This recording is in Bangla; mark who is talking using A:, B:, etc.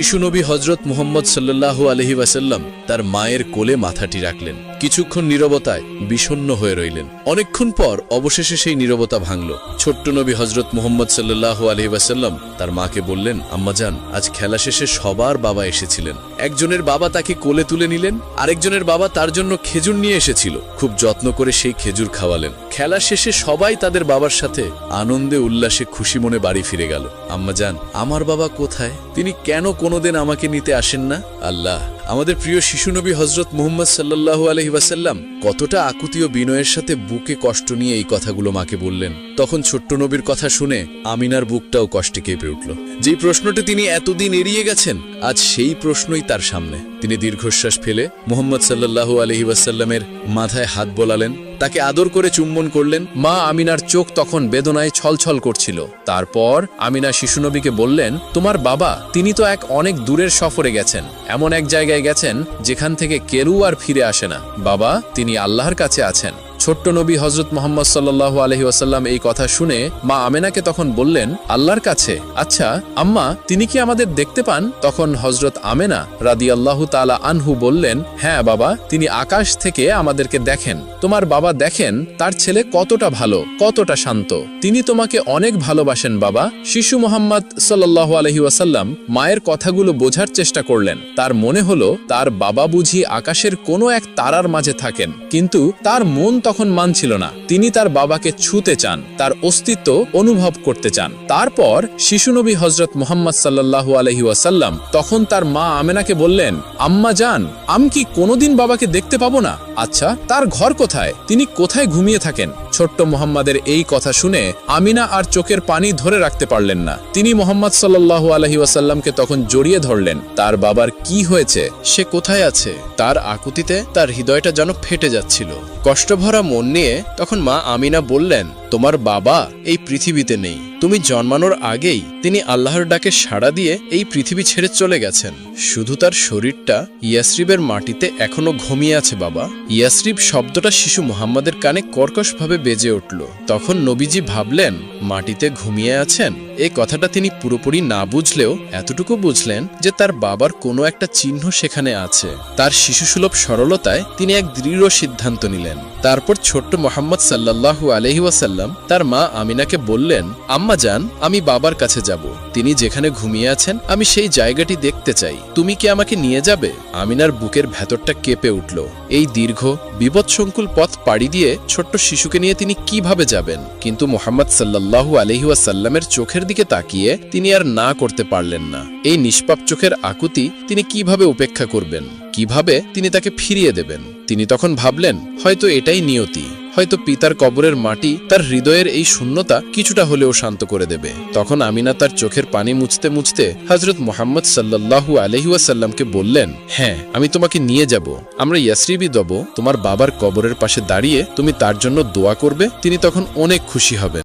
A: বিশ্বনবী হযরত মুহাম্মদ সাল্লাল্লাহু আলাইহি ওয়াসাল্লাম তার মায়ের কোলে মাথাটি রাখলেন। কিছুক্ষণ নীরবতায় বিষণ্ণ হয়ে রইলেন। অনেকক্ষণ পর অবশেষে সেই নীরবতা ভাঙল। ছোট্ট নবী হযরত মুহাম্মদ সাল্লাল্লাহু আলাইহি ওয়াসাল্লাম তার মাকে বললেন, আম্মাজান, আজ খেলা শেষে সবার বাবা এসেছিলেন। একজনের বাবা তাকে কোলে তুলে নিলেন, আরেকজনের বাবা তার জন্য খেজুর নিয়ে এসেছিল। খুব যত্ন করে সেই খেজুর খাওয়ালেন। খেলা শেষে সবাই তাদের বাবার সাথে আনন্দে উল্লাসে খুশি মনে বাড়ি ফিরে গেল। আম্মাজান, আমার বাবা কোথায়? তিনি কেন কোনোদিন আমাকে নিতে আসেন না? আল্লাহ, আমাদের প্রিয় শিশু নবী হযরত মুহাম্মদ সাল্লাল্লাহু আলাইহি ওয়াসাল্লাম কতটা আকুতি ও বিনয়ের সাথে বুকে কষ্ট নিয়ে এই কথাগুলো মাকে বললেন। তখন ছোট্ট নবীর কথা শুনে আমিনার বুকটাও কষ্টে কেঁপে উঠল। যেই প্রশ্নটি তিনি এতদিন এড়িয়ে গেছেন, আজ সেই প্রশ্নই তার সামনে। তিনি দীর্ঘশ্বাস ফেলে মুহাম্মদ সাল্লাল্লাহু আলাইহি ওয়াসাল্লামের মাথায় হাত বোলালেন, তাকে আদর করে চুম্বন করলেন।
B: মা আমিনার চোখ তখন বেদনায় ছলছল করছিল। তারপর আমিনা শিশুনবীকে বললেন, তোমার বাবা, তিনি তো এক অনেক দূরের সফরে গেছেন, এমন এক জায়গায় গেছেন যেখান থেকে কেউ আর ফিরে আসে না। বাবা, তিনি আল্লাহর কাছে আছেন। ছোট্ট নবী হযরত মুহাম্মদ সাল্লাল্লাহু আলাইহি ওয়াসাল্লাম এই কথা শুনে মা আমেনাকে তখন বললেন, আল্লাহর কাছে? আচ্ছা আম্মা, তিনি কি আমাদের দেখতে পান? তখন হযরত আমেনা রাদিয়াল্লাহু তাআলা আনহু বললেন, হ্যাঁ বাবা, তিনি আকাশ থেকে আমাদেরকে দেখেন। তোমার বাবা দেখেন তার ছেলে কতটা ভালো, কতটা শান্ত। তিনি তোমাকে অনেক ভালোবাসেন বাবা। শিশু মুহাম্মদ সাল্লাল্লাহু আলাইহি ওয়াসাল্লাম মায়ের কথাগুলো বোঝার চেষ্টা করলেন। তার মনে হলো তার বাবা বুঝি আকাশের কোনো এক তারার মাঝে থাকেন, কিন্তু তার মন তখন মানছিল না। তিনি তার বাবাকে ছুঁতে চান, তার অস্তিত্ব অনুভব করতে চান। তারপর শিশু নবী হযরত মুহাম্মদ সাল্লাল্লাহু আলাইহি ওয়াসাল্লাম তখন তার মা আমেনাকে বললেন, আম্মা জান, আমি কি কোনোদিন বাবাকে দেখতে পাবো না? আচ্ছা, তার ঘর কোথায়? তিনি কোথায় ঘুমিয়ে থাকেন? ছোট্ট মুহাম্মাদের এই কথা শুনে আমিনা আর চোখের পানি ধরে রাখতে পারলেন না। তিনি মুহাম্মদ সাল্লাল্লাহু আলাইহি ওয়াসাল্লামকে তখন জড়িয়ে ধরলেন। তার বাবার কি হয়েছে, সে কোথায় আছে? তার আকুতিতে তার হৃদয়টা যেন ফেটে যাচ্ছিল। কষ্টভরা মন নিয়ে তখন মা আমিনা বললেন, তোমার বাবা এই পৃথিবীতে নেই। তুমি জন্মানোর আগেই তিনি আল্লাহর ডাকে সাড়া দিয়ে এই পৃথিবী ছেড়ে চলে গেছেন। শুধু তার শরীরটা ইয়াসরিবের মাটিতে এখনো ঘুমিয়ে আছে বাবা। ইয়াসরিব শব্দটা শিশু মুহাম্মাদের কানে কর্কশভাবে বেজে উঠল। তখন নবীজি ভাবলেন, মাটিতে ঘুমিয়ে আছেন। এই কথাটা তিনি পুরোপুরি না বুঝলেও এতটুকু বুঝলেন যে তার বাবার কোনো একটা চিহ্ন সেখানে আছে। তার শিশুসুলভ সরলতায় তিনি এক দৃঢ় সিদ্ধান্ত নিলেন। তারপর ছোট্ট মুহাম্মদ সাল্লাল্লাহু আলাইহি ওয়াসাল্লাম তার মা আমিনাকে বললেন, আম্মা জান, আমি বাবার কাছে যাব। তিনি যেখানে ঘুমিয়ে আছেন আমি সেই জায়গাটি দেখতে চাই। তুমি কি আমাকে নিয়ে যাবে? আমিনার বুকের ভেতরটা কেঁপে উঠল। এই দীর্ঘ বিপদসংকুল পথ পাড়ি দিয়ে ছোট্ট শিশুকে নিয়ে তিনি কিভাবে যাবেন? কিন্তু মুহাম্মদ সাল্লাল্লাহু আলাইহি ওয়াসাল্লামের চোখের দিকে তাকিয়ে তিনি আর না করতে পারলেন না। এই নিষ্পাপ চোখের আকুতি তিনি কিভাবে উপেক্ষা করবেন? কিভাবে তিনি তাকে ফিরিয়ে দেবেন? তিনি তখন ভাবলেন, হয়তো এটাই নিয়তি। হয়তো পিতার কবরের মাটি তার হৃদয়ের এই শূন্যতা কিছুটা হলেও শান্ত করে দেবে। তখন আমিনা তার চোখের পানি মুছতে মুছতে হযরত মুহাম্মদ সাল্লাল্লাহু আলাইহি ওয়াসাল্লামকে বললেন, হ্যাঁ, আমি তোমাকে নিয়ে যাব। আমরা ইয়াসরিবই যাব। তোমার বাবার কবরের পাশে দাঁড়িয়ে তুমি তার জন্য দোয়া করবে। তিনি তখন অনেক খুশি হবেন।